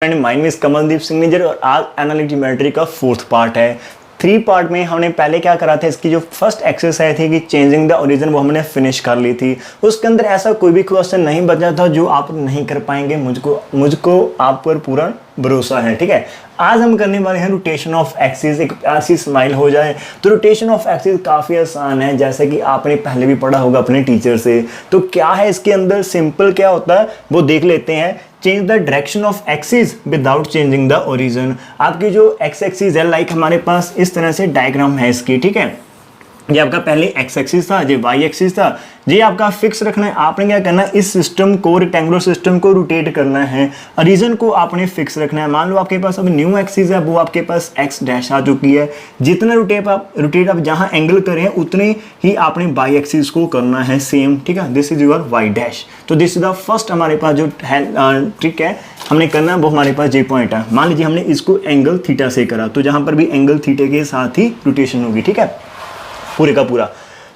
My name is Kamaldeep Singh Nijjar और आज analytic geometry का 4th पार्ट है। 3 पार्ट में हमने पहले क्या करा था, इसकी जो फर्स्ट एक्सरसाइज थी कि चेंजिंग द ओरिजिन, वो हमने फिनिश कर ली थी। उसके अंदर ऐसा कोई भी क्वेश्चन नहीं बचा था जो आप नहीं कर पाएंगे। मुझको आप पर पूरा भरोसा है, ठीक है। आज हम करने वाले हैं रोटेशन ऑफ एक्सिस। एक ऐसी स्माइल हो जाए तो रोटेशन ऑफ एक्सिस काफ़ी आसान है, जैसे कि आपने पहले भी पढ़ा होगा अपने टीचर से। तो क्या है इसके अंदर, सिंपल क्या होता है वो देख लेते हैं। Change the direction of axis without changing the origin. आपकी जो एक्स एक्सिस है, लाइक हमारे पास इस तरह से डायग्राम है इसकी, ठीक है। ये आपका पहले एक्स एक्सिस था, ये वाई एक्सिस था, ये आपका फिक्स रखना है। आपने क्या करना है, इस सिस्टम को, रेक्टेंगुलर सिस्टम को रोटेट करना है। ओरिजिन को आपने फिक्स रखना है। मान लो आपके पास अब न्यू एक्सिस है, वो आपके पास एक्स डैश आ चुकी है। जितना रोटेट आप जहां एंगल करें उतने ही आपने वाई एक्सिस को करना है सेम, ठीक है। This is your Y dash. तो दिस इज द फर्स्ट हमारे पास जो ट्रिक है हमने करना है, वो हमारे पास जे पॉइंट है। मान लीजिए हमने इसको एंगल थीटा से करा, तो जहां पर भी एंगल थीटा के साथ ही रोटेशन होगी, ठीक है, पूरे का पूरा।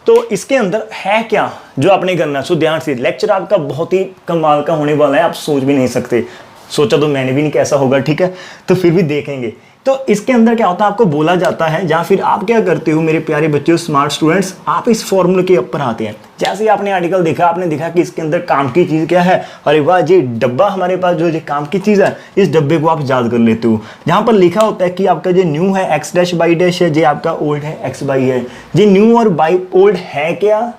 तो इसके अंदर है क्या जो आपने करना है, सो ध्यान से। लेक्चर आपका बहुत ही कमाल का होने वाला है, आप सोच भी नहीं सकते। सोचा तो मैंने भी नहीं कैसा होगा, ठीक है, तो फिर भी देखेंगे। तो इसके अंदर क्या होता है, आपको बोला जाता है, या फिर आप क्या करते हो मेरे प्यारे बच्चों, स्मार्ट स्टूडेंट्स, आप इस फॉर्मूले के ऊपर आते हैं। जैसे ही आपने आर्टिकल देखा, आपने देखा कि इसके अंदर काम की चीज़ क्या है, अरे वाह, ये डब्बा हमारे पास जो ये काम की चीज़ है, इस डब्बे को आप याद कर लेते हो। जहाँ पर लिखा होता है कि आपका जो न्यू है एक्स डैश बाई डैश है, ये आपका ओल्ड है एक्स बाई है। ये न्यू और बाई ओल्ड है क्या,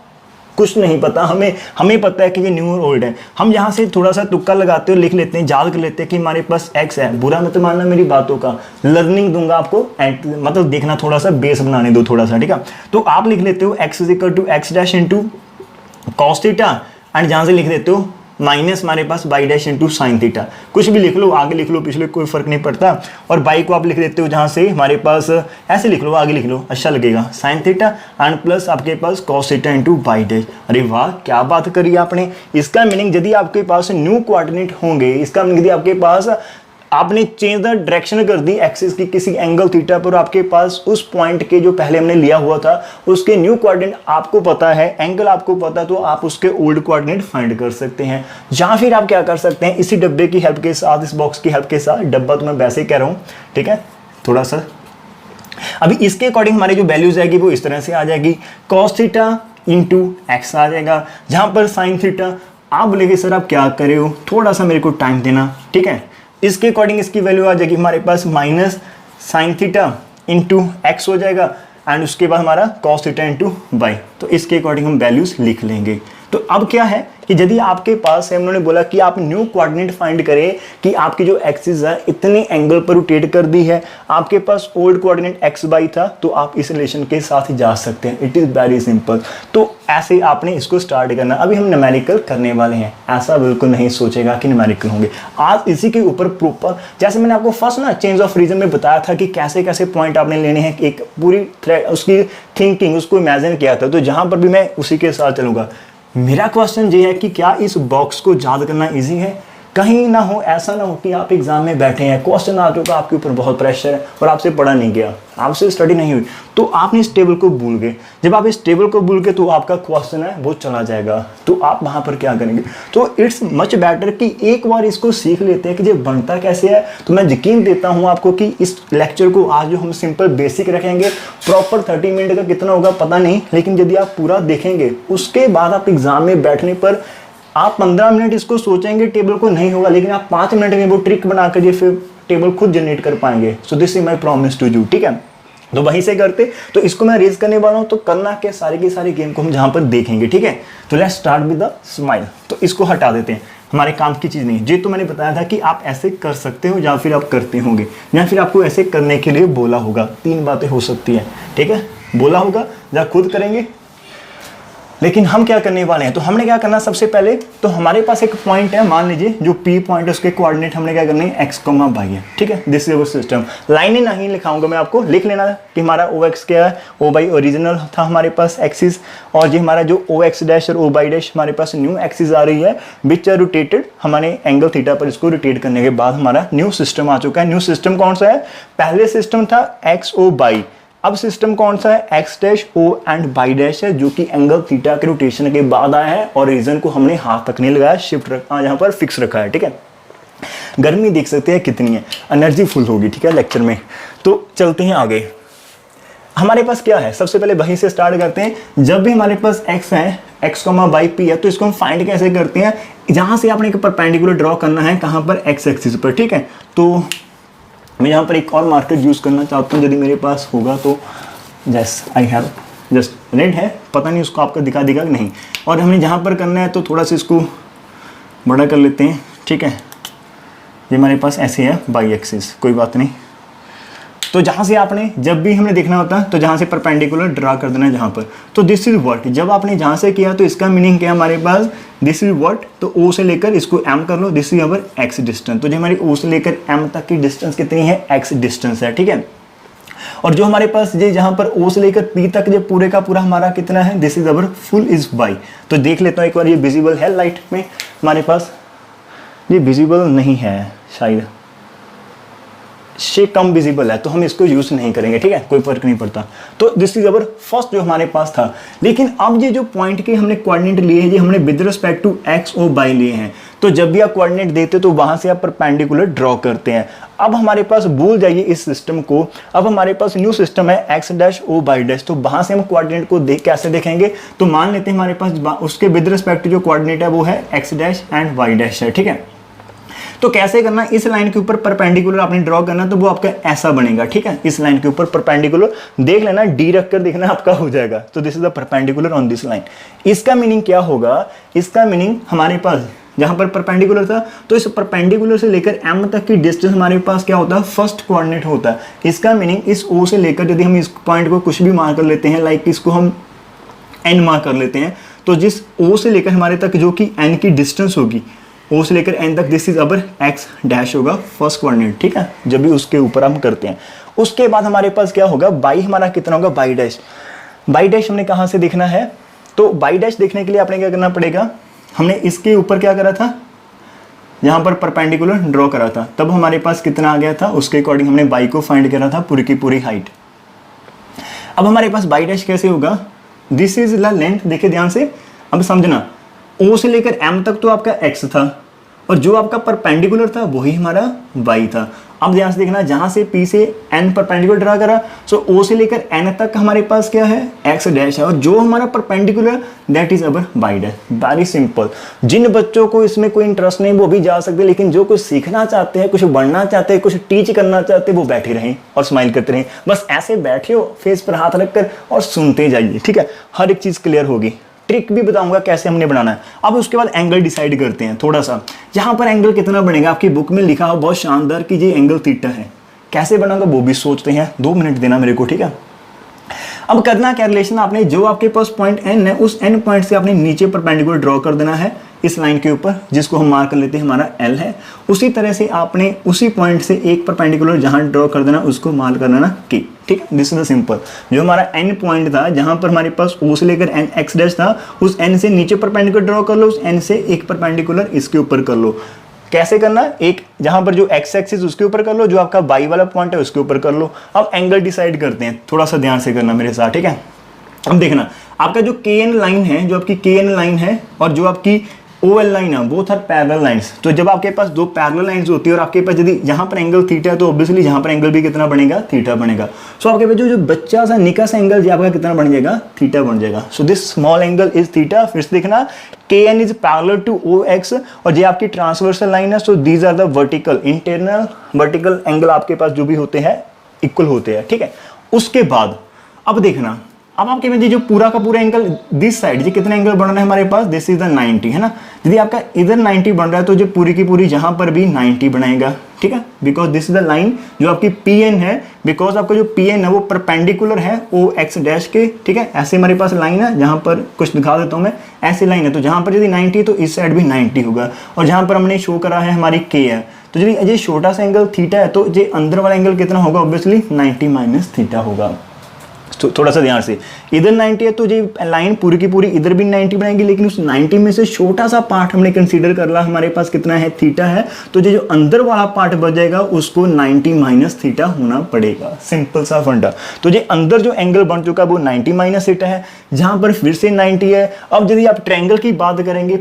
कुछ नहीं पता हमें पता है कि ये न्यू और ओल्ड है। हम यहाँ से थोड़ा सा तुक्का लगाते हो, लिख लेते हैं, याद कर लेते हैं कि हमारे पास एक्स है। बुरा मत मानना मेरी बातों का, लर्निंग दूंगा आपको, मतलब देखना, थोड़ा सा बेस बनाने दो थोड़ा सा, ठीक है। तो आप लिख लेते हो x is equal to x dash into cos theta, and जहाँ से लिख देते हो माइनस हमारे पास y dash into sine theta. कुछ भी लिख लो, आगे लिख लो पीछे, कोई फर्क नहीं पड़ता। और बाई को आप लिख देते हो जहाँ से हमारे पास, ऐसे लिख लो, आगे लिख लो, अच्छा लगेगा, साइन थीटा एंड प्लस आपके पास cos theta into by dash. अरे वाह, क्या बात करी आपने। इसका मीनिंग यदि आपके पास न्यू कोऑर्डिनेट होंगे, इसका मीनिंग यदि आपके पास आपने चेंज द डायरेक्शन कर दी एक्सिस की किसी एंगल थीटा पर, आपके पास उस पॉइंट के जो पहले हमने लिया हुआ था उसके न्यू कोऑर्डिनेट आपको पता है, एंगल आपको पता है, तो आप उसके ओल्ड कोऑर्डिनेट फाइंड कर सकते हैं। या फिर आप क्या कर सकते हैं, इसी डब्बे की हेल्प के साथ, इस बॉक्स की हेल्प के साथ, डब्बा तो मैं वैसे ही कह रहा हूँ, ठीक है, थोड़ा सा अभी इसके अकॉर्डिंग हमारी जो वैल्यूज आएगी वो इस तरह से आ जाएगी, कॉस थीटा इंटू एक्स आ जाएगा। जहां पर साइन थीटा, आप बोलेंगे सर आप क्या करे हो, थोड़ा सा मेरे को टाइम देना, ठीक है। इसके अकॉर्डिंग इसकी वैल्यू आ जाएगी हमारे पास minus sine theta into x हो जाएगा, एंड उसके बाद हमारा कॉस थीटा इंटू वाई। तो इसके अकॉर्डिंग हम वैल्यूज लिख लेंगे। तो अब क्या है कि यदि आपके पास है, उन्होंने बोला कि आप न्यू कोऑर्डिनेट फाइंड करें कि आपकी जो एक्सिस है इतने एंगल पर रोटेट कर दी है, आपके पास ओल्ड कोऑर्डिनेट एक्स बाई था, तो आप इस रिलेशन के साथ ही जा सकते हैं। It is very simple. तो ऐसे आपने इसको स्टार्ट करना। अभी हम न्यूमेरिकल करने वाले हैं, ऐसा बिल्कुल नहीं सोचेगा कि न्यूमेरिकल होंगे। आज इसी के ऊपर प्रॉपर, जैसे मैंने आपको फर्स्ट ना चेंज ऑफ रीजन में बताया था कि कैसे कैसे पॉइंट आपने लेने हैं, एक पूरी उसकी थिंकिंग, उसको इमेजिन किया था। तो जहाँ पर भी मैं उसी के साथ चलूँगा। मेरा क्वेश्चन ये है कि क्या इस बॉक्स को याद करना इजी है? कहीं ना हो, ऐसा ना हो कि आप एग्जाम में बैठे हैं, क्वेश्चन आ चुका, आपके ऊपर बहुत प्रेशर है और आपसे पढ़ा नहीं गया, आपसे स्टडी नहीं हुई, तो आपने इस टेबल को भूल गए। जब आप इस टेबल को भूल गए तो आपका क्वेश्चन है वो चला जाएगा। तो आप वहाँ पर क्या करेंगे? तो इट्स मच बेटर कि एक बार इसको सीख लेते हैं कि ये बनता कैसे है। तो मैं यकीन देता हूँ आपको कि इस लेक्चर को आज जो हम सिंपल बेसिक रखेंगे, प्रॉपर 30 मिनट का कितना होगा पता नहीं, लेकिन यदि आप पूरा देखेंगे उसके बाद आप एग्जाम में बैठने पर आप 15 मिनट इसको सोचेंगे, टेबल को नहीं होगा, लेकिन आप 5 मिनट में वो ट्रिक बना कर फिर टेबल खुद जनरेट कर पाएंगे। So this is my promise to you, ठीक है। तो वहीं से करते, तो इसको मैं रेज करने वाला हूँ, तो करना के सारे की सारी गेम को हम जहाँ पर देखेंगे, ठीक है। तो let's start with the smile. तो इसको हटा देते हैं, हमारे काम की चीज़ नहीं। ये तो मैंने बताया था कि आप ऐसे कर सकते हो या फिर आप करते होंगे, या फिर आपको ऐसे करने के लिए बोला होगा। 3 बातें हो सकती हैं, ठीक है। बोला होगा या खुद करेंगे, लेकिन हम क्या करने वाले हैं, तो हमने क्या करना सबसे पहले, तो हमारे पास एक पॉइंट है, मान लीजिए जो पी पॉइंट है, उसके कोऑर्डिनेट हमने क्या करने हैं, एक्स कॉमा वाई है, ठीक है। This is our system. लाइनें नहीं लिखाऊंगा मैं, आपको लिख लेना है कि हमारा ओ एक्स क्या है, ओ बाई ओरिजिनल था हमारे पास एक्सिस, और ये हमारा जो ओ एक्स डैश और ओ बाई डैश हमारे पास न्यू एक्सिस आ रही है, विच आर रोटेटेड हमारे एंगल थीटा पर। इसको रोटेट करने के बाद हमारा न्यू सिस्टम आ चुका है। न्यू सिस्टम कौन सा है? पहले सिस्टम था एक्स ओ बाई, अब सिस्टम कौन सा है, X dash O and Y dash है, जो कि एंगल थीटा के रोटेशन के बाद आया है और रीजन को हमने हाथ तक नहीं लगाया, शिफ्ट रखा, यहाँ पर फिक्स रखा है, ठीक है। गर्मी देख सकते हैं कितनी है, एनर्जी फुल होगी, ठीक है, लेक्चर में। तो चलते हैं आगे। हमारे पास क्या है, सबसे पहले वहीं से स्टार्ट करते हैं। जब भी हमारे पास x है, x, y, p है, तो इसको हम फाइंड कैसे करते हैं, जहां से आपने एक परपेंडिकुलर ड्रॉ करना है, कहां पर, x एक्सिस पर, ठीक है। तो मैं यहाँ पर एक और मार्कर यूज करना चाहता हूँ, यदि मेरे पास होगा तो। Just I have just red है, पता नहीं उसको आपको दिखा देगा कि नहीं। और हमें जहाँ पर करना है तो थोड़ा सा इसको बड़ा कर लेते हैं, ठीक है। ये हमारे पास ऐसे है y एक्सिस, कोई बात नहीं। तो जहाँ से आपने जब भी हमने देखना होता है तो जहाँ से परपेंडिकुलर ड्रा कर देना है जहाँ पर। तो दिस इज व्हाट, जब आपने जहाँ से किया तो इसका मीनिंग क्या है हमारे पास, दिस इज व्हाट। तो O से लेकर इसको M कर लो, this is our x distance. तो जो हमारी O से लेकर M तक की डिस्टेंस कितनी है, x डिस्टेंस है, ठीक है। और जो हमारे पास ये जहाँ पर O से लेकर P तक जो पूरे का पूरा हमारा कितना है, this is our full is y। तो देख लेता हूँ एक बार, ये विजिबल है लाइट में हमारे पास, ये विजिबल नहीं है शायद, कम विजिबल है, तो हम इसको यूज नहीं करेंगे, ठीक है, कोई फर्क नहीं पड़ता। तो दिस इज अवर फर्स्ट जो हमारे पास था। लेकिन अब ये जो पॉइंट के हमने कोऑर्डिनेट लिए हैं, ये हमने विद रिस्पेक्ट टू एक्स और वाई लिए हैं। तो जब भी आप कोऑर्डिनेट देते तो वहां से आप परपेंडिकुलर ड्रॉ करते हैं। अब हमारे पास, भूल जाइए इस सिस्टम को, अब हमारे पास न्यू सिस्टम है X dash O Y dash. तो वहां से हम कोऑर्डिनेट को कैसे देखेंगे, तो मान लेते हैं हमारे पास उसके विद रिस्पेक्ट जो कोऑर्डिनेट है वो है X dash and Y dash है, ठीक है। तो कैसे करना, इस लाइन के ऊपर परपेंडिकुलर आपने ड्रॉ करना, तो वो आपका ऐसा बनेगा, ठीक है। इस लाइन के ऊपर परपेंडिकुलर देख लेना, डी रख कर देखना आपका हो जाएगा। तो this is the perpendicular on this line. इसका मीनिंग क्या होगा, इसका मीनिंग हमारे पास जहां पर परपेंडिकुलर था, तो इस परपेंडिकुलर से लेकर m तक की डिस्टेंस हमारे पास क्या होता है, फर्स्ट कोऑर्डिनेट होता है। इसका मीनिंग इस O से लेकर यदि हम इस पॉइंट को कुछ भी मार्क कर लेते हैं, लाइक इसको हम n मार्क कर लेते हैं, तो जिस O से लेकर हमारे तक जो कि n की डिस्टेंस होगी, O से लेकर n तक, this is our x dash होगा फर्स्ट कोऑर्डिनेट, ठीक है, जब भी उसके ऊपर हम करते हैं। उसके बाद हमारे पास क्या होगा, y हमारा कितना होगा, y डैश। y डैश हमने कहाँ से देखना है, तो y डैश देखने के लिए आपने क्या करना पड़ेगा, हमने इसके ऊपर क्या करा था, यहाँ पर परपेंडिकुलर ड्रॉ करा था, तब हमारे पास कितना आ गया था, उसके अकॉर्डिंग हमने y को फाइंड करा था, पूरी की पूरी हाइट। अब हमारे पास y डैश कैसे होगा, दिस इज द लेंथ, देखिए ध्यान से, अब समझना, O से लेकर M तक तो आपका x था, और जो आपका परपेंडिकुलर था वही हमारा y था। अब ध्यान से देखना, जहां से P से N परपेंडिकुलर ड्रा करा, सो O से लेकर N तक हमारे पास क्या है, x डैश है, और जो हमारा perpendicular that is our y dash. Very simple. जिन बच्चों को इसमें कोई इंटरेस्ट नहीं वो भी जा सकते, लेकिन जो कुछ सीखना चाहते हैं, कुछ बढ़ना चाहते हैं, कुछ टीच करना चाहते हैं, वो बैठे रहें और स्माइल करते रहें। बस ऐसे बैठे हो, फेस पर हाथ रखकर और सुनते जाइए, ठीक है, हर एक चीज क्लियर होगी। ट्रिक भी बताऊंगा कैसे हमने बनाना है। अब उसके बाद एंगल डिसाइड करते हैं थोड़ा सा। यहाँ पर एंगल कितना बनेगा, आपकी बुक में लिखा हो बहुत शानदार कि ये एंगल थीटा है, कैसे बनाऊंगा वो भी सोचते हैं, 2 मिनट देना मेरे को, ठीक है। अब करना क्या, रिलेशन आपने जो आपके पास पॉइंट n है, उस n पॉइंट से आपने नीचे परपेंडिकुलर ड्रॉ कर देना है इस लाइन के ऊपर, जिसको हम मार्क कर लेते हैं हमारा L है। उसी तरह से आपने उसी पॉइंट से एक परपेंडिकुलर जहां ड्रॉ कर देना, उसको मार्क कर देना K, ठीक है। This is the simple. जो हमारा n पॉइंट था, जहां पर हमारे पास O से लेकर n x डैश था, उस n से नीचे परपेंडिकुलर ड्रॉ कर लो, उस n से एक परपेंडिकुलर इसके ऊपर कर लो। कैसे करना, एक जहां पर जो x एक्सिस उसके ऊपर कर लो, जो आपका y वाला पॉइंट है उसके ऊपर कर लो। अब एंगल डिसाइड करते हैं, थोड़ा सा ध्यान से करना मेरे साथ, ठीक है। अब देखना, आपका जो KN लाइन है, जो आपकी KN लाइन है और जो आपकी OL लाइन है, बोथ आर पैरेलल लाइंस। तो जब आपके पास 2 पैरेलल लाइंस होती है और आपके पास यदि यहाँ पर एंगल थीटा है, तो ऑब्वियसली यहाँ पर एंगल भी कितना बनेगा, थीटा बनेगा। सो आपके पास जो बच्चा सा निका सा एंगल आपका कितना बन जाएगा, थीटा बन जाएगा। So this small angle is theta. फिर से देखना, KN is parallel to OX, और ये आपकी ट्रांसवर्सल लाइन है। So these are the vertical, internal vertical angle आपके पास जो भी होते हैं इक्वल होते हैं, ठीक है। उसके बाद अब देखना, अब आपके में जो पूरा का पूरा एंगल दिस साइड, ये कितना एंगल बन रहा है हमारे पास, दिस इज द 90, है ना। यदि आपका इधर 90 बन रहा है तो जो पूरी की पूरी जहां पर भी 90 बनाएगा, ठीक है, because this is the line जो आपकी PN है, बिकॉज आपका जो PN है वो परपेंडिकुलर है OX डैश के, ठीक है। ऐसे हमारे पास लाइन है, जहां पर कुछ दिखा देता हूं मैं, ऐसी लाइन है, तो जहां पर यदि 90 है तो इस साइड भी 90 होगा, और जहां पर हमने शो करा है हमारी K है, तो यदि ये छोटा सा एंगल थीटा है, तो ये अंदर वाला एंगल कितना होगा, ऑब्वियसली 90 माइनस थीटा होगा। तो थोड़ा सा ध्यान से, इधर 90 है तो ये लाइन पूरी की पूरी इधर भी 90 बनाएगी, लेकिन उस 90 में से छोटा सा पार्ट हमने कंसीडर कर ला, हमारे पास कितना है, थीटा है। तो ये जो अंदर वाला पार्ट बच जाएगा उसको 90 माइनस थीटा होना पड़ेगा, सिंपल सा फंडा। तो ये अंदर जो एंगल बन चुका है वो 90 माइनस थीटा है, जहां पर फिर से 90 है। अब यदि आप ट्रायंगल की बात करेंगे,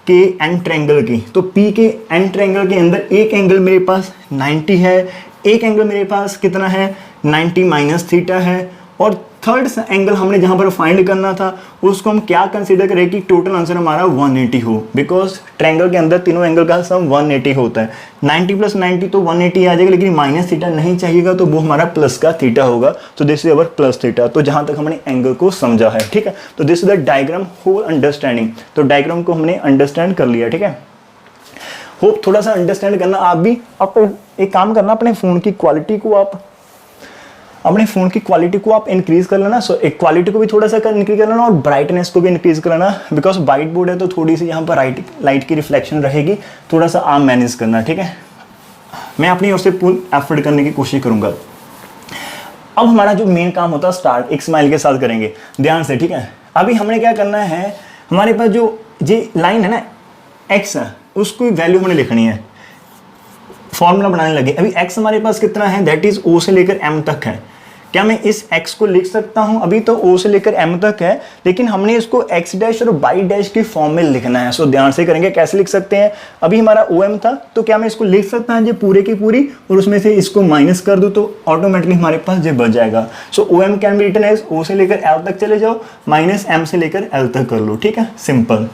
के एन ट्रायंगल की, तो पी के एन ट्रायंगल के अंदर एक एंगल मेरे पास 90 है, एक एंगल मेरे पास कितना है 90 माइनस थीटा है, और थर्ड एंगल हमने जहां पर फाइंड करना था उसको हम क्या कंसीडर करें कि टोटल आंसर हमारा 180 हो, बिकॉज ट्रायंगल के अंदर तीनों एंगल का सम 180 होता है। 90 प्लस 90 तो 180 आ जाएगा, लेकिन माइनस थीटा नहीं चाहिएगा तो वो हमारा प्लस का थीटा होगा, तो this is our plus theta. तो जहां तक हमने एंगल को समझा है, ठीक है, तो this is the diagram whole understanding. तो डायग्राम को हमने अंडरस्टैंड कर लिया, ठीक है। होप थोड़ा सा अंडरस्टैंड करना आप भी। आप एक काम करना, अपने फ़ोन की क्वालिटी को आप इंक्रीज कर लेना। सो एक क्वालिटी को भी थोड़ा सा इंक्रीज कर लेना और ब्राइटनेस को भी इंक्रीज कर लेना, बिकॉज वाइट बोर्ड है तो थोड़ी सी यहाँ पर लाइट की रिफ्लेक्शन रहेगी, थोड़ा सा आप मैनेज करना, ठीक है। मैं अपनी ओर से फुल एफर्ट करने की कोशिश करूंगा। अब हमारा जो मेन काम होता है स्टार्ट एक स्माइल के साथ करेंगे, ध्यान से, ठीक है। अभी हमने क्या करना है, हमारे पास जो ये लाइन है ना एक्स, उसको वैल्यू हमने लिखनी है, फॉर्मूला बनाने लगे। अभी x हमारे पास कितना है, दैट इज o से लेकर m तक है। क्या मैं इस x को लिख सकता हूं, अभी तो o से लेकर m तक है, लेकिन हमने इसको x डैश और y डैश के फॉर्म में लिखना है। सो ध्यान से करेंगे, कैसे लिख सकते हैं। अभी हमारा om था, तो क्या मैं इसको लिख सकता हूं ये पूरे की पूरी, और उसमें से इसको माइनस कर दूं तो ऑटोमेटिकली हमारे पास ये बच जाएगा। So om can be written as o से लेकर l तक चले जाओ, माइनस m से लेकर l तक कर लो, ठीक है, सिंपल।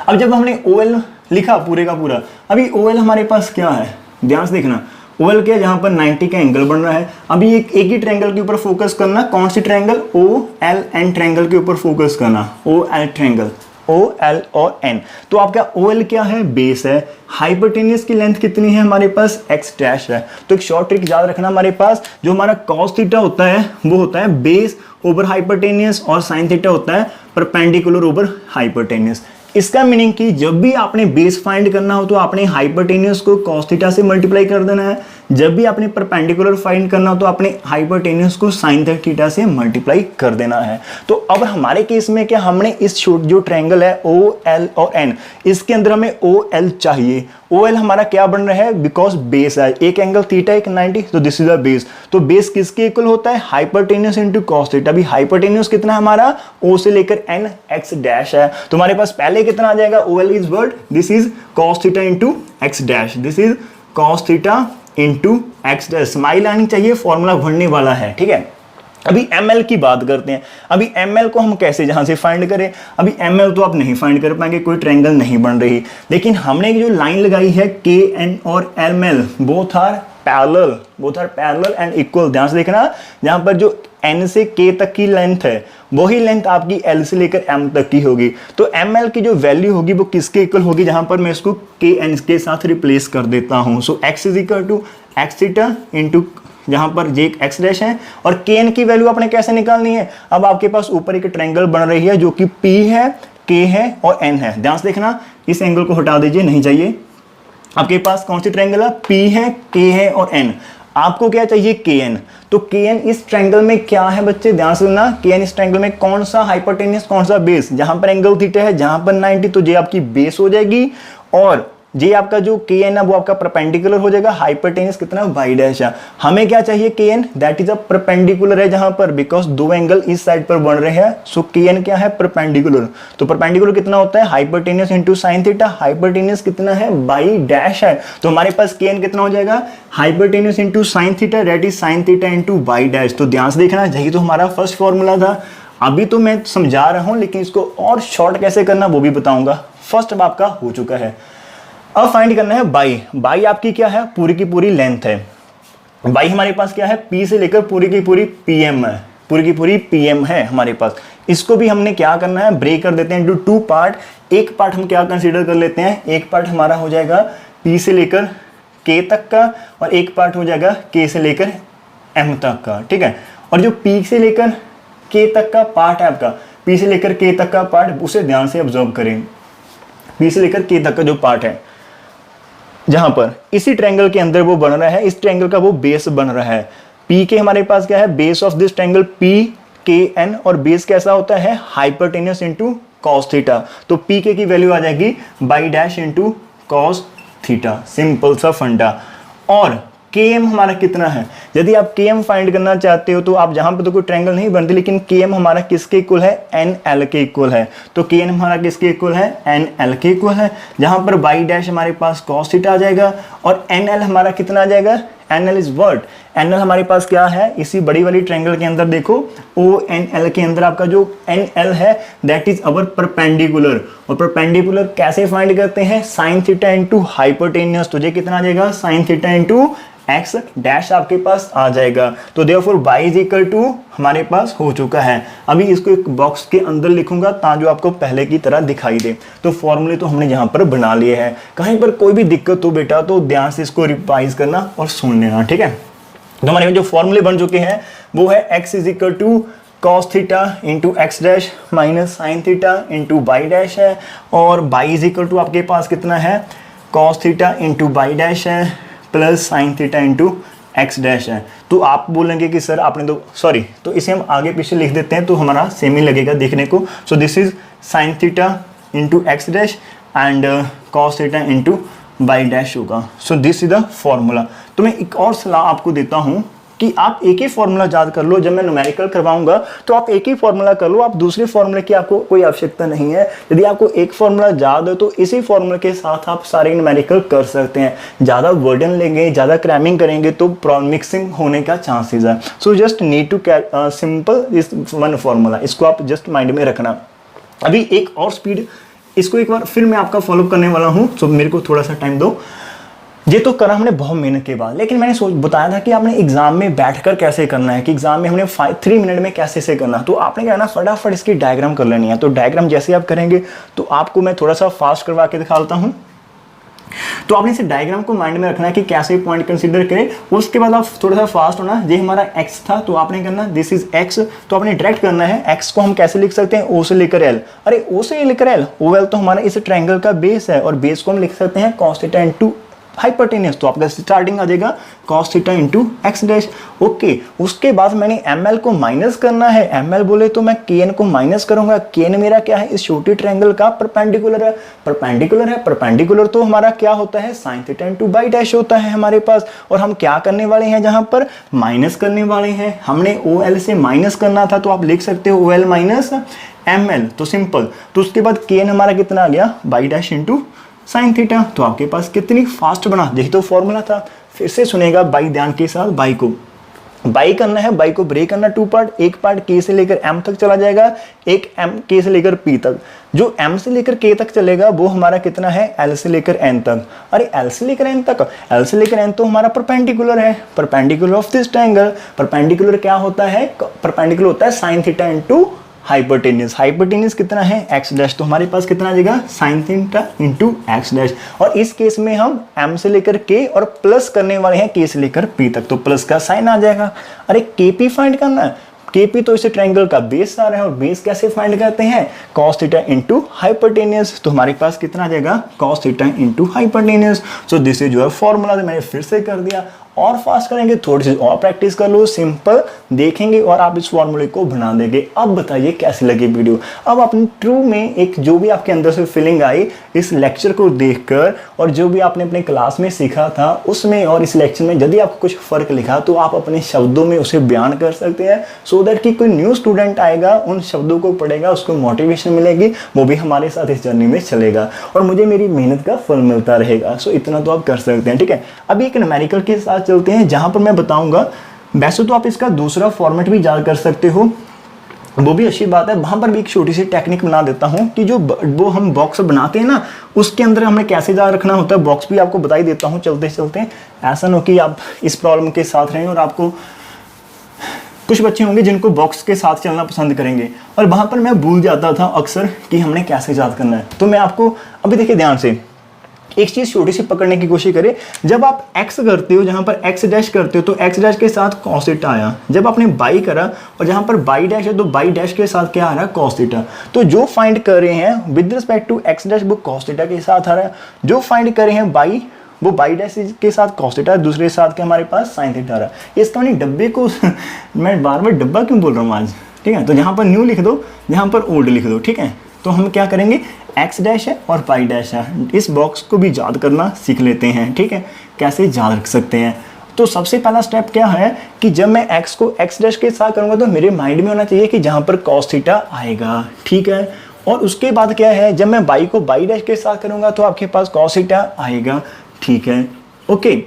अब जब हमने OL लिखा पूरे का पूरा, अभी OL हमारे पास क्या है, ध्यान से देखना। OL क्या है, जहां पर 90 का एंगल बन रहा है। अभी एक ही ट्रायंगल के ऊपर फोकस करना, कौन सी ट्रायंगल, OLN ट्रायंगल के ऊपर फोकस करना, OL ट्रायंगल, OL और N। तो आपका OL क्या है, बेस है। हाइपोटेनियस की लेंथ कितनी है हमारे पास, x डैश है। तो एक शॉर्ट ट्रिक याद रखना, हमारे पास जो हमारा cos थीटा होता है वो होता है बेस ओवर हाइपोटेनियस, और sin थीटा होता है परपेंडिकुलर ओवर हाइपोटेनियस। इसका मीनिंग कि जब भी आपने बेस फाइंड करना हो तो आपने हाइपोटेनियस को cos थीटा से मल्टीप्लाई कर देना है, जब भी आपने परपेंडिकुलर फाइंड करना हो तो आपने हाइपोटेनियस को sin थीटा से मल्टीप्लाई कर देना है। तो अब हमारे केस में क्या, हमने इस जो ट्रायंगल है OL और N, इसके अंदर हमें OL चाहिए। OL हमारा क्या बन रहा है, बिकॉज बेस है, एक एंगल थीटा एक 90, तो दिस इज द बेस। तो बेस किसके इक्वल होता है, हाइपोटेनियस इंटू cos थीटा। अभी हाइपोटेनियस कितना है हमारा, O से लेकर N x डैश है, तो हमारे पास पहले कितना आ जाएगा, OL is word, this is cos theta into x dash, this is cos theta into x dash. Smile आनी चाहिए, फॉर्मूला भरने वाला है, ठीक है। अभी ml की बात करते हैं। अभी ml को हम कैसे जहां से फाइंड करें, अभी ml तो आप नहीं फाइंड कर पाएंगे, कोई ट्रायंगल नहीं बन रही, लेकिन हमने जो लाइन लगाई है kn और ml both are parallel and equal. ध्यान से देखना, जहां पर जो n से k तक की लेंथ है वही लेंथ आपकी l से लेकर m तक की होगी। तो ml की जो वैल्यू होगी वो किसके इक्वल होगी, जहां पर मैं इसको kn के साथ रिप्लेस कर देता हूं। So x is equal to x theta into जहां पर जे x डैश है, और kn की वैल्यू आपने कैसे निकालनी है। अब आपके पास ऊपर एक ट्रायंगल बन रही है जो कि p है, k है और n है। ध्यान से देखना, इस एंगल को हटा दीजिए, नहीं चाहिए। आपके पास कौन सी ट्रायंगल है, p है, k है और n। आपको क्या चाहिए, kn। तो kn इस ट्रायंगल में क्या है बच्चे, ध्यान से सुनना, kn इस ट्रायंगल में कौन सा हाइपोटेनियस, कौन सा बेस। जहां पर एंगल थीटा है, जहां पर 90, तो ये आपकी बेस हो जाएगी, और ये आपका जो kn है वो आपका परपेंडिकुलर हो जाएगा। हाइपोटेनियस कितना, y डैश है। हमें क्या चाहिए, kn, that is a perpendicular है जहां पर, बिकॉज दो एंगल इस साइड पर बन रहे हैं। सो kn क्या है, परपेंडिकुलर। तो परपेंडिकुलर कितना होता है, hypotenuse into sin theta. Hypotenuse कितना है, y डैश है, तो हमारे पास kn कितना हो जाएगा, hypotenuse into sin theta, that is sin theta into y dash. तो ध्यान से देखना, यही तो हमारा फर्स्ट फॉर्मूला था। अभी तो मैं समझा रहा हूं, लेकिन इसको और शॉर्ट कैसे करना वो भी बताऊंगा। फर्स्ट अब आपका हो चुका है। अब फाइंड करना है बाई आपकी क्या है, पूरी की पूरी लेंथ है। बाई हमारे पास क्या है, P से लेकर पूरी की पूरी PM है, पूरी की पूरी PM है हमारे पास। इसको भी हमने क्या करना है, ब्रेक कर देते हैं इनटू टू पार्ट। एक पार्ट हम क्या कंसीडर कर लेते हैं, एक पार्ट हमारा हो जाएगा P से लेकर K तक का, और एक पार्ट हो जाएगा K से लेकर M तक का, ठीक है। और जो P से लेकर K तक का पार्ट है आपका, P से लेकर K तक का पार्ट, उसे ध्यान से ऑब्जर्व करें। P से लेकर K तक का जो पार्ट है, जहां पर इसी ट्रायंगल के अंदर वो बन रहा है, इस ट्रायंगल का वो बेस बन रहा है। पी के हमारे पास क्या है, base of this triangle P के एन, और बेस कैसा होता है, हाइपोटेनियस इंटू कॉस थीटा। तो पी के की वैल्यू आ जाएगी by dash into cos theta, simple सा फंडा। और KM हमारा कितना है। यदि आप KM फाइंड करना चाहते हो तो आप जहां पर तो कोई ट्रायंगल नहीं बनती, लेकिन KM हमारा किसके इक्वल है, NL के इक्वल है। तो KM हमारा किसके इक्वल है, NL के इक्वल है, जहां पर बाई डैश हमारे पास cos थीटा आ जाएगा और NL हमारा कितना आ जाएगा, NL इज व्हाट, NL हमारे पास क्या है, इसी बड़ी वाली ट्रायंगल के अंदर देखो ONL के अंदर आपका जो NL है दैट इज अवर परपेंडिकुलर। और परपेंडिकुलर कैसे फाइंड करते हैं, साइन थीटा इंटू हाइपोटेन्यूस। तुझे कितना आ जाएगा, sine theta into x dash आपके पास आ जाएगा। तो therefore y is equal to हमारे पास हो चुका है। अभी इसको एक बॉक्स के अंदर लिखूंगा ताकि आपको पहले की तरह दिखाई दे। तो फॉर्मूले तो हमने यहाँ पर बना लिए हैं, कहीं पर कोई भी दिक्कत हो बेटा तो ध्यान से इसको रिवाइज करना और सुन लेना, ठीक है। तो हमारे जो फॉर्मूले बन चुके हैं वो है x is equal to cos theta into x dash minus sine theta into by dash है, और y इज इक्वल टू आपके पास कितना है, cos theta into by dash है plus sine theta into x dash है। तो आप बोलेंगे कि सर आपने तो सॉरी, तो इसे हम आगे पीछे लिख देते हैं तो हमारा सेम ही लगेगा देखने को। So this is sine theta into x dash and cos theta into by dash होगा। So this is the formula. तो मैं एक और सलाह आपको देता हूँ कि आप एक ही फॉर्मूला याद कर लो। जब मैं न्यूमेरिकल करवाऊंगा तो आप एक ही फॉर्मूला कर लो, आप दूसरे फॉर्मूले की आपको कोई आवश्यकता नहीं है। यदि आपको एक फॉर्मूला याद है तो इसी फॉर्मूले के साथ आप सारे न्यूमेरिकल कर सकते हैं। ज़्यादा वर्डन लेंगे, ज़्यादा क्रैमिंग करेंगे तो मिक्सिंग होने का चांसेस है। So just need to simple this one formula, इसको आप जस्ट माइंड में रखना। अभी एक और स्पीड, इसको एक बार फिर मैं आपका फॉलो करने वाला हूँ, तो मेरे को थोड़ा सा टाइम दो। ये तो करा हमने बहुत मेहनत के बाद, लेकिन मैंने बताया था कि आपने एग्जाम में बैठकर कैसे करना है, कि एग्जाम में हमने 3 मिनट में कैसे से करना। तो आपने क्या है ना, फटाफट इसकी डायग्राम कर लेनी है। तो डायग्राम जैसे आप करेंगे तो आपको मैं थोड़ा सा फास्ट करवा के दिखाता हूँ। तो आपने इसे डायग्राम को माइंड में रखना है कि कैसे पॉइंट कंसीडर करें। उसके बाद आप थोड़ा सा फास्ट होना। ये हमारा x था तो आपने करना दिस इज x, तो आपने डायरेक्ट करना है। x को हम कैसे लिख सकते हैं, o से लेकर l। अरे o से लेकर l, OL तो हमारा इस ट्रायंगल का बेस है और बेस को हम लिख सकते हैं cos थीटा इंटू हाइपोटेन्यूस। तो आपका स्टार्टिंग आ जाएगा cos theta into x dash. Okay, उसके बाद मैंने ml को माइनस करना है। ml बोले तो मैं kn को माइनस करूंगा। kn मेरा क्या है, इस छोटी ट्रायंगल का परपेंडिकुलर है। परपेंडिकुलर तो हमारा क्या होता है, sign theta into by dash होता है हमारे पास। और हम क्या करने वाले हैं, जहां पर माइनस करने वाले हैं। हमने OL से माइनस करना था तो आप लिख सकते हो OL माइनस ml, तो सिंपल। तो उसके बाद kn हमारा कितना आ गया, by dash into sine theta. तो आपके पास कितनी फास्ट बना, देखिए तो फॉर्मूला था। फिर से सुनेगा बाई ध्यान के साथ, बाई को बाई करना है, बाई को ब्रेक करना 2 पार्ट। एक पार्ट k से लेकर m तक चला जाएगा, एक m k से लेकर p तक। जो m से लेकर k तक चलेगा वो हमारा कितना है, l से लेकर n तक। अरे l से लेकर n तक, l से लेकर n तो हमारा परपेंडिकुलर है, perpendicular of this triangle. Perpendicular क्या होता है, परपेंडिकुलर होता है sign theta into hypotenuse. Hypotenuse कितना है, एक्स डैश। तो हमारे पास कितना आ जाएगा, sine theta into x dash. और इस केस में हम m से लेकर k और प्लस करने वाले हैं k से लेकर p तक, तो प्लस का साइन आ जाएगा। अरे kp फाइंड करना है, kp तो इसे ट्रायंगल का बेस आ रहा है। और बेस कैसे फाइंड करते हैं, cos थीटा इंटू हाइपोटेन्यूस। तो हमारे पास कितना आ जाएगा, cos theta into hypotenuse. So this is your formula. मैंने फिर से कर दिया, और फास्ट करेंगे, थोड़ी सी और प्रैक्टिस कर लो, सिंपल देखेंगे और आप इस फॉर्मूले को बना देंगे। अब बताइए कैसी लगी वीडियो। अब अपनी ट्रू में एक जो भी आपके अंदर से फीलिंग आई इस लेक्चर को देखकर, और जो भी आपने अपने क्लास में सीखा था उसमें और इस लेक्चर में यदि आपको कुछ फर्क लिखा तो आप अपने शब्दों में उसे बयान कर सकते हैं, सो दैट कि कोई न्यू स्टूडेंट आएगा, उन शब्दों को पढ़ेगा, उसको मोटिवेशन मिलेगी, वो भी हमारे साथ इस जर्नी में चलेगा और मुझे मेरी मेहनत का फल मिलता रहेगा। सो इतना तो आप कर सकते हैं, ठीक है। अभी एक न्यूमेरिकल के साथ चलते हैं जहां पर मैं बताऊंगा। वैसे तो आप इसका दूसरा फॉर्मेट भी याद कर सकते हो, वो भी अच्छी बात है। वहां पर भी एक छोटी सी टेक्निक बना देता हूं कि जो वो हम बॉक्स बनाते हैं ना, उसके अंदर हमें कैसे याद रखना होता है, बॉक्स भी आपको बता ही देता हूं चलते चलते। ऐसा ना हो कि आप इस प्रॉब्लम के साथ रहें और आपको, कुछ बच्चे होंगे जिनको बॉक्स के साथ चलना पसंद करेंगे और वहां पर मैं भूल जाता था अक्सर कि हमने कैसे याद करना है। तो मैं आपको अभी देखिए ध्यान से एक चीज छोटी सी पकड़ने की कोशिश करें। जब आप x करते हो, जहां पर x डैश करते हो तो x डैश के साथ cos थीटा आया। जब आपने बाई करा और जहां पर बाई डैश है तो बाई डैश के साथ क्या आ रहा है, cos थीटा। तो जो फाइंड कर रहे हैं with respect to x dash वो cos थीटा के साथ आ रहा है, जो फाइंड कर रहे हैं बाई वो बाई डैश के साथ cos थीटा, दूसरे साथ के हमारे पास sin थीटा आ रहा है। इसका मैंने डब्बे को मैं बार बार डब्बा क्यों बोल रहा हूँ आज, ठीक है। तो जहां पर न्यू लिख दो, जहां पर ओल्ड लिख दो, ठीक है। तो हम क्या करेंगे, x डैश है और y डैश है, इस बॉक्स को भी याद करना सीख लेते हैं, ठीक है। कैसे याद रख सकते हैं, तो सबसे पहला स्टेप क्या है कि जब मैं x को x डैश के साथ करूंगा तो मेरे माइंड में होना चाहिए कि जहां पर cos थीटा आएगा, ठीक है। और उसके बाद क्या है, जब मैं y को y डैश के साथ करूंगा तो आपके पास cos थीटा आएगा, ठीक है, ओके।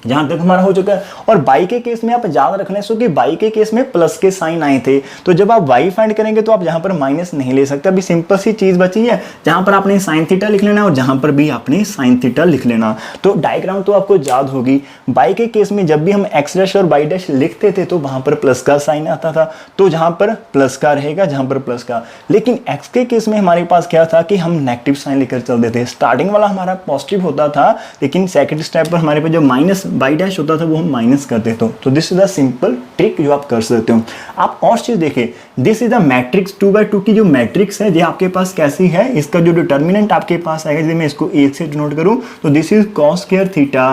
जहां तक हमारा हो चुका है। और बाई के केस में आप याद रखना है कि बाई के केस में प्लस के साइन आए थे, तो जब आप वाई फाइंड करेंगे तो आप जहां पर माइनस नहीं ले सकते। अभी सिंपल सी चीज बची है, जहां पर आपने साइन थीटा लिख लेना और जहां पर भी आपने साइन थीटा लिख लेना। तो डायग्राम तो आपको याद होगी। बाई के केस में जब भी हम एक्स डैश और वाई डैश लिखते थे तो वहां पर प्लस का साइन आता था, तो जहां पर प्लस का रहेगा, जहां पर प्लस का। लेकिन एक्स के केस में हमारे पास क्या था कि हम नेगेटिव साइन लेकर चलते थे। स्टार्टिंग वाला हमारा पॉजिटिव होता था, लेकिन सेकंड स्टेप पर हमारे पास जब माइनस वाई डैश होता था वो हम माइनस कर देते हो। तो this is the simple trick जो आप कर सकते हो। आप और चीज देखें, दिस इज द मैट्रिक्स 2/2 की जो मैट्रिक्स है ये आपके पास कैसी है, इसका जो डिटर्मिनेंट आपके पास आएगा, यदि मैं इसको 1 से डिनोट करूं तो this is cos square theta.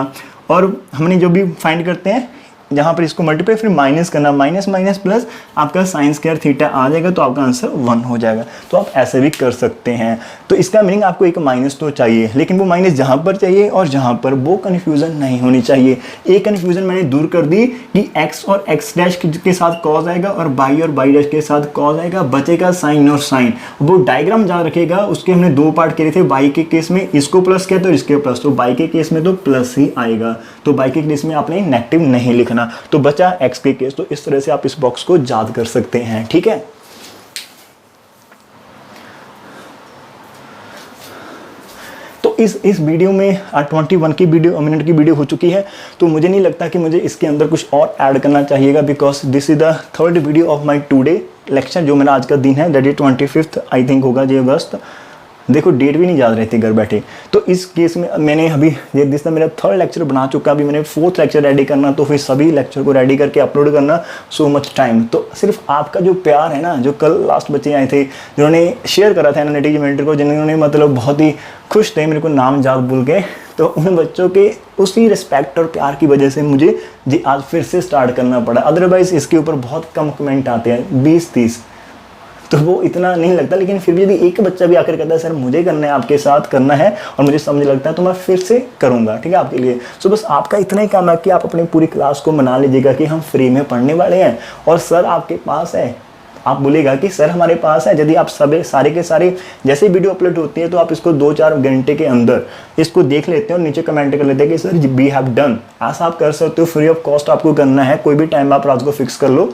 और हमने जो भी फाइंड करते हैं जहां पर इसको मल्टीप्लाई फिर माइनस करना, माइनस माइनस प्लस आपका साइन स्क्वायर थीटा आ जाएगा, तो आपका आंसर 1 हो जाएगा। तो आप ऐसे भी कर सकते हैं। तो इसका मीनिंग आपको एक माइनस तो चाहिए, लेकिन वो माइनस जहां पर चाहिए और जहां पर, वो कन्फ्यूजन नहीं होनी चाहिए। एक कन्फ्यूजन मैंने दूर कर दी कि x और x डैश के साथ cos आएगा और y और y डैश के साथ cos आएगा, बचेगा साइन और साइन। वो डायग्राम याद रखेगा, उसके हमने 2 पार्ट करे थे। y के केस में इसको प्लस किया तो इसके प्लस, तो y के केस में तो प्लस ही आएगा, तो y के केस में आपने नेगेटिव नहीं लिखना। तो बचा x के केस। तो इस तरह से आप इस बॉक्स को याद कर सकते हैं, ठीक है। तो इस वीडियो में 21 की मिनट की वीडियो हो चुकी है, तो मुझे नहीं लगता कि मुझे इसके अंदर कुछ और ऐड करना चाहिएगा, because this is the 3rd video of my today lecture. जो मेरा आज का दिन है दैट इज 25 आई थिंक होगा जी अगस्त। देखो डेट भी नहीं याद रहती घर बैठे। तो इस केस में मैंने अभी दिस मेरा 3rd लेक्चर बना चुका, अभी मैंने 4th लेक्चर रेडी करना, तो फिर सभी लेक्चर को रेडी करके अपलोड करना, सो मच टाइम। तो सिर्फ आपका जो प्यार है ना, जो कल लास्ट बच्चे आए थे जिन्होंने शेयर करा था एनालिटिक जियोमेट्री को, जिन्होंने मतलब बहुत ही खुश थे, मेरे को नाम याद भूल गए, तो उन बच्चों के उसी रिस्पेक्ट और प्यार की वजह से मुझे जी आज फिर से स्टार्ट करना पड़ा। अदरवाइज इसके ऊपर बहुत कम कमेंट आते हैं, 20-30, तो वो इतना नहीं लगता। लेकिन फिर भी यदि एक बच्चा भी आकर कहता है सर मुझे करना है, आपके साथ करना है और मुझे समझ लगता है, तो मैं फिर से करूंगा, ठीक है, आपके लिए। सो बस आपका इतना ही काम है कि आप अपनी पूरी क्लास को मना लीजिएगा कि हम फ्री में पढ़ने वाले हैं और सर आपके पास है। आप बोलेगा कि सर हमारे पास है। यदि आप सारे के सारे जैसे वीडियो अपलोड होती है तो आप इसको 2-4 घंटे के अंदर इसको देख लेते हैं और नीचे कमेंट कर लेते हैं कि सर वी हैव डन। ऐसा आप कर सकते हो, फ्री ऑफ कॉस्ट आपको करना है। कोई भी टाइम आप रात को फिक्स कर लो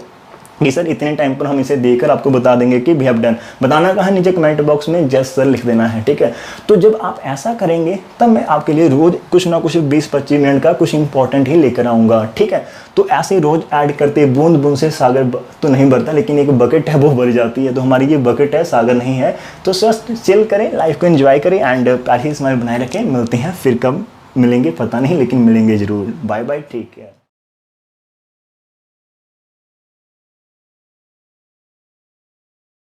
कि सर इतने टाइम पर हम इसे देकर आपको बता देंगे कि वी हैव डन। बताना कहाँ, नीचे कमेंट बॉक्स में जस्ट सर लिख देना है, ठीक है। तो जब आप ऐसा करेंगे तब मैं आपके लिए रोज कुछ ना कुछ 20-25 मिनट का कुछ इंपॉर्टेंट ही लेकर आऊँगा, ठीक है। तो ऐसे रोज ऐड करते बूंद बूंद से सागर तो नहीं भरता, लेकिन एक बकेट है वो भर जाती है। तो हमारी ये बकेट है, सागर नहीं है। तो जस्ट चिल करें, लाइफ को एंजॉय करें एंड प्यार ही स्माइल बनाए रखें। मिलते हैं फिर, कब मिलेंगे पता नहीं, लेकिन मिलेंगे जरूर। बाय बाय, ठीक है।